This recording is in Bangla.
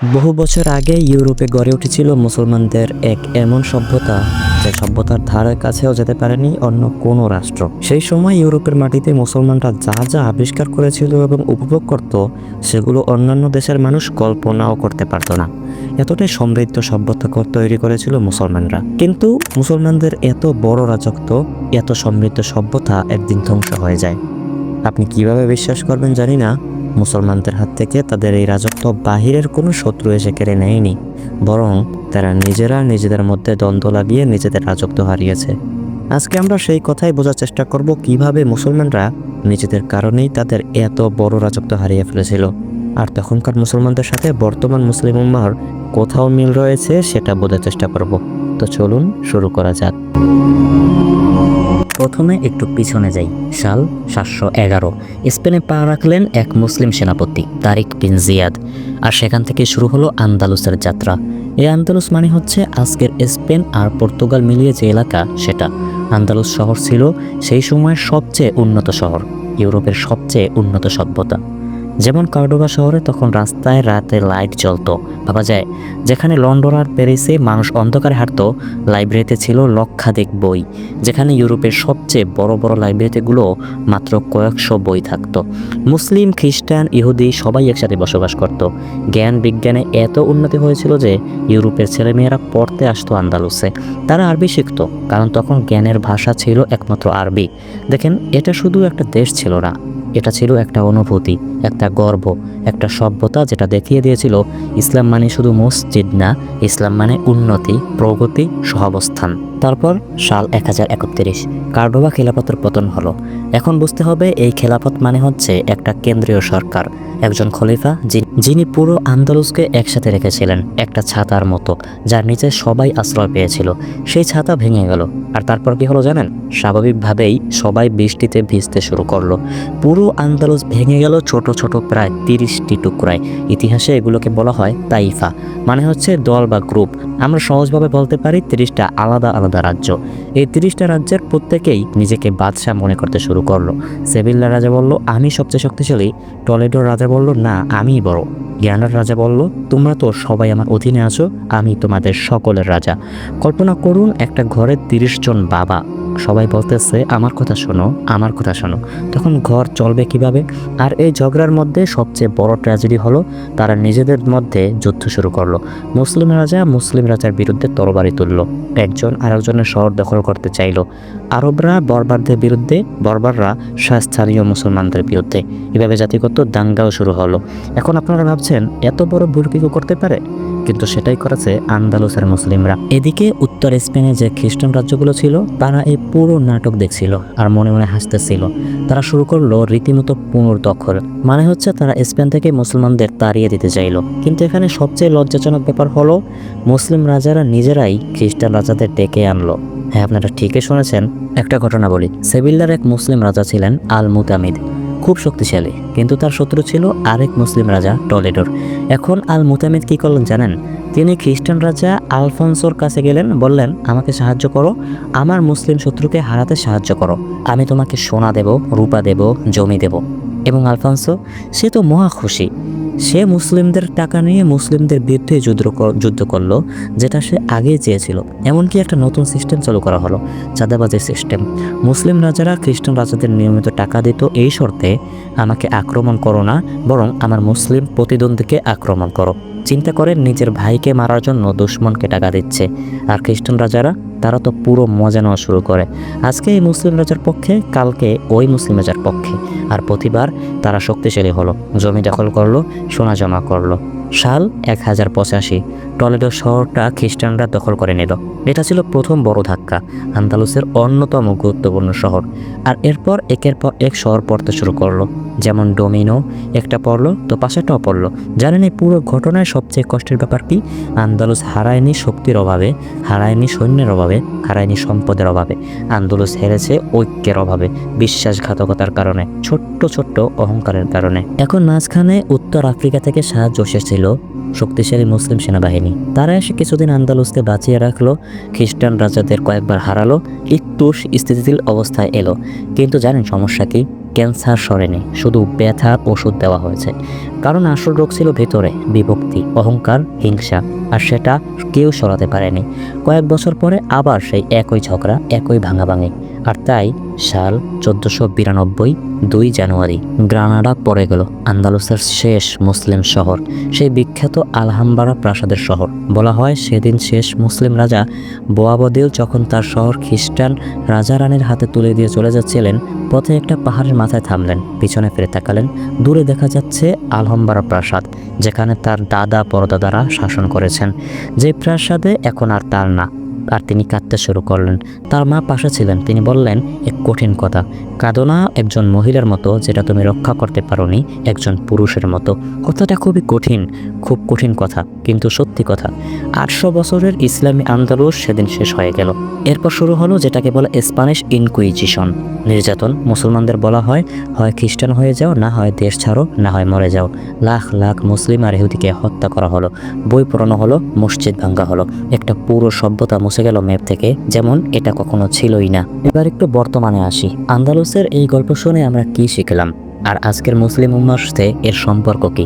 বহু বছর আগে ইউরোপে গড়ে উঠেছিল মুসলমানদের এক এমন সভ্যতা, যে সভ্যতার ধারের কাছেও যেতে পারেনি অন্য কোনো রাষ্ট্র। সেই সময় ইউরোপের মাটিতে মুসলমানরা যা যা আবিষ্কার করেছিল এবং উপভোগ করত, সেগুলো অন্যান্য দেশের মানুষ কল্পনাও করতে পারত না। এতটাই সমৃদ্ধ সভ্যতা তৈরি করেছিল মুসলমানরা। কিন্তু মুসলমানদের এত বড় রাজত্ব, এত সমৃদ্ধ সভ্যতা একদিন ধ্বংস হয়ে যায়। আপনি কিভাবে বিশ্বাস করবেন জানি না, মুসলমানদের হাত থেকে তাদের এই রাজত্ব বাহিরের কোনো শত্রু এসে কেড়ে নেয়নি, বরং তারা নিজেরা নিজেদের মধ্যে দ্বন্দ্ব লাগিয়ে নিজেদের রাজত্ব হারিয়েছে। আজকে আমরা সেই কথাই বোঝার চেষ্টা করব, কিভাবে মুসলমানরা নিজেদের কারণেই তাদের এত বড় রাজত্ব হারিয়ে ফেলেছিল, আর তখনকার মুসলমানদের সাথে বর্তমান মুসলিম উম্মাহর কোথাও মিল রয়েছে সেটা বোঝার চেষ্টা করব। তো চলুন শুরু করা যাক। প্রথমে একটু পিছনে যাই। সাল 711 স্পেনে পা রাখলেন এক মুসলিম সেনাপতি তারিক বিন জিয়াদ, আর সেখান থেকে শুরু হলো আন্দালুসের যাত্রা। এই আন্দালুস মানে হচ্ছে আজকের স্পেন আর পর্তুগাল মিলিয়ে যে এলাকা, সেটা। আন্দালুস শহর ছিল সেই সময়ের সবচেয়ে উন্নত শহর, ইউরোপের সবচেয়ে উন্নত সভ্যতা। যেমন কর্ডোবা শহরে তখন রাস্তায় রাতে লাইট জ্বলতো, ভাবা যায়। যেখানে লন্ডন আর প্যারিসে মানুষ অন্ধকারে হাঁটতো, লাইব্রেরিতে ছিল লক্ষাধিক বই। যেখানে ইউরোপের সবচেয়ে বড় বড় লাইব্রেরিতেগুলো মাত্র কয়েকশো বই থাকতো। মুসলিম, খ্রিস্টান, ইহুদি সবাই একসাথে বসবাস করত। জ্ঞান বিজ্ঞানে এত উন্নতি হয়েছিল যে ইউরোপের ছেলেমেয়েরা পড়তে আসতো আন্দালুসে। তারা আরবি শিখতো, কারণ তখন জ্ঞানের ভাষা ছিল একমাত্র আরবি। দেখেন, এটা শুধু একটা দেশ ছিল না, এটা ছিল একটা অনুভূতি, একটা গর্ব, একটা সভ্যতা, যেটা দেখিয়ে দিয়েছিল ইসলাম মানে শুধু মসজিদ না, ইসলাম মানে উন্নতি, প্রগতি, সহাবস্থান। তারপর সাল 1031 কর্ডোবা খেলাফতের পতন হলো। এখন বুঝতে হবে, এই খেলাফত মানে হচ্ছে একটা কেন্দ্রীয় সরকার, একজন খলিফা যিনি পুরো আন্দালুসকে একসাথে রেখেছিলেন, একটা ছাতার মতো, যার নিচে সবাই আশ্রয় পেয়েছিল। সেই ছাতা ভেঙে গেল, আর তারপর কি হলো জানেন? স্বাভাবিকভাবেই সবাই বৃষ্টিতে ভিজতে শুরু করলো। পুরো আন্দালুস ভেঙে গেল ছোট ছোট প্রায় 30টি টুকরায়। ইতিহাসে এগুলোকে বলা হয় তাইফা, মানে হচ্ছে দল বা গ্রুপ। আমরা সহজভাবে বলতে পারি 30টা আলাদা আলাদা রাজ্য। এই 30টা রাজ্যের প্রত্যেকেই নিজেকে বাদশাহ মনে করতে শুরু করলো। সেভিল্লার রাজা বলল, আমি সবচেয়ে শক্তিশালী। টলেডোর রাজা বলল, না, আমিই বড়। গ্রানাডার রাজা বলল, তোমরা তো সবাই আমার অধীনে আছো, আমি তোমাদের সকলের রাজা। কল্পনা করুন, একটা ঘরে 30 জন বাবা, সবাই বলতেছে আমার কথা শোনো, আমার কথা শোনো। তখন ঘর চলবে কিভাবে? আর এই ঝগড়ার মধ্যে সবচেয়ে বড় ট্র্যাজেডি হলো, তারা নিজেদের মধ্যে যুদ্ধ শুরু করলো। মুসলিম রাজার বিরুদ্ধে তরবারি তুললো, একজন আরেকজনের শহর দখল করতে চাইলো। আরবরা বর্বরদের বিরুদ্ধে, বর্বররা স্থানীয় মুসলমানদের বিরুদ্ধে। এভাবে জাতিগত দাঙ্গাও শুরু হলো। এখন আপনারা ভাবছেন, এত বড় ভুল কি কেউ করতে পারে? কিন্তু সেটাই করেছে আন্দালুসের মুসলিমরা। এদিকে উত্তর স্পেনে যে খ্রিস্টান রাজ্যগুলো ছিল, তারা এই পুরো নাটক দেখছিল আর মনে মনে হাসতেছিল। তারা শুরু করলো রীতিমতো পুনর্দখল, মানে হচ্ছে তারা স্পেন থেকে মুসলমানদের তাড়িয়ে দিতে চাইলো। কিন্তু এখানে সবচেয়ে লজ্জাজনক ব্যাপার হলো, মুসলিম রাজারা নিজেরাই খ্রিস্টান রাজাদের ডেকে আনলো। হ্যাঁ, আপনারা ঠিকই শুনেছেন। একটা ঘটনা বলি। সেভিল্লার এক মুসলিম রাজা ছিলেন আল মুতামিদ, খুব শক্তিশালী, কিন্তু তার শত্রু ছিল আরেক মুসলিম রাজা টলেডোর। এখন আল মুতামিদ কি করলেন জানেন? তিনি খ্রিস্টান রাজা আলফোন্সোর কাছে গেলেন, বললেন, আমাকে সাহায্য করো, আমার মুসলিম শত্রুকে হারাতে সাহায্য করো। আমি তোমাকে সোনা দেব, রূপা দেব, জমি দেব। এবং আলফোন্সো, সে তো মহা খুশি। সে মুসলিমদের টাকা নিয়ে মুসলিমদের বিরুদ্ধে যুদ্ধ করলো, যেটা সে আগেই চেয়েছিল। এমনকি একটা নতুন সিস্টেম চালু করা হলো, চাঁদাবাজির সিস্টেম। মুসলিম রাজারা খ্রিস্টান রাজাদের নিয়মিত টাকা দিত এই শর্তে, আমাকে আক্রমণ করো না, বরং আমার মুসলিম প্রতিদ্বন্দ্বীকে আক্রমণ করো। চিন্তা করেন, নিজের ভাইকে মারার জন্য দুশ্মনকে টাকা দিচ্ছে। আর খ্রিস্টান রাজারা, তারা তো পুরো মজা নেওয়া শুরু করে। আজকে এই মুসলিম রাজার পক্ষে, কালকে ওই মুসলিম রাজার পক্ষে। আর প্রতিবার তারা শক্তিশালী হলো, জমি দখল করলো, সোনা জমা করলো। সাল 1085 টলেডো শহরটা খ্রিস্টানরা দখল করে নিল। এটা ছিল প্রথম বড় ধাক্কা, আন্দালুসের অন্যতম গুরুত্বপূর্ণ শহর। আর এরপর একের পর এক শহর পড়তে শুরু করলো। যেমন ডোমিনো, একটা পড়লো তো পাশেরটাও পড়লো। জানেন, এই পুরো ঘটনায় সবচেয়ে কষ্টের ব্যাপার কি? আন্দালুস হারায়নি শক্তির অভাবে, হারায়নি সৈন্যের অভাবে, হারায়নি সম্পদের অভাবে। আন্দালুস হেরেছে ঐক্যের অভাবে, বিশ্বাসঘাতকতার কারণে, ছোট্ট ছোট্ট অহংকারের কারণে। এখন মাঝখানে উত্তর আফ্রিকা থেকে সাহায্য এসেছিল, শক্তিশালী মুসলিম সেনাবাহিনী। তারা এসে কিছুদিন আন্দালুসকে বাঁচিয়ে রাখলো, খ্রিস্টান রাজাদের কয়েকবার হারালো, একটু স্থিতিশীল অবস্থায় এলো। কিন্তু জানেন সমস্যা কি? ক্যান্সার সরেনি, শুধু ব্যথার ওষুধ দেওয়া হয়েছে। কারণ আসল রোগ ছিল ভেতরে, বিভক্তি, অহংকার, হিংসা, আর সেটা কেউ সরাতে পারেনি। কয়েক বছর পরে আবার সেই একই ঝগড়া, একই ভাঙাভাঙি। আর তাই সাল 1492 2 জানুয়ারি গ্রানাডা পড়ে গেল, আন্দালুসের শেষ মুসলিম শহর, সেই বিখ্যাত আলহাম্বারা প্রাসাদের শহর। বলা হয় সেদিন শেষ মুসলিম রাজা বোয়াবদিল যখন তার শহর খ্রিস্টান রাজা রানীর হাতে তুলে দিয়ে চলে যাচ্ছিলেন, পথে একটা পাহাড়ের মাথায় থামলেন, পিছনে ফিরে তাকালেন। দূরে দেখা যাচ্ছে আলহাম্বারা প্রাসাদ, যেখানে তার দাদা পরদাদারা শাসন করেছেন, যে প্রাসাদে এখন আর তার না। আর তিনি কাঁদতে শুরু করলেন। তার মা পাশে ছিলেন। তিনি বললেন, এক কঠিন কথা, কাঁদো না একজন মহিলার মতো যেটা তুমি রক্ষা করতে পারোনি একজন পুরুষের মতো। কথাটা খুবই কঠিন, খুব কঠিন কথা, কিন্তু সত্যি কথা। 800 বছরের ইসলামী আন্দালুস সেদিন শেষ হয়ে গেল। এরপর শুরু হলো যেটাকে বলে স্প্যানিশ ইনকুইজিশন, নির্যাতন। মুসলমানদের বলা হয়, হয় খ্রিস্টান হয়ে যাও, না হয় দেশ ছাড়ো, না হয় মরে যাও। লাখ লাখ মুসলিম আর ইহুদিকে হত্যা করা হলো, বই পড়ানো হলো, মসজিদ ভাঙ্গা হলো। একটা পুরো সভ্যতা মুছে গেল ম্যাপ থেকে, যেমন এটা কখনো ছিলই না। এবার একটু বর্তমানে আসি। আন্দালুসের এই গল্প শুনে আমরা কি শিখলাম, আর আজকের মুসলিম উম্মার সাথে এর সম্পর্ক কি?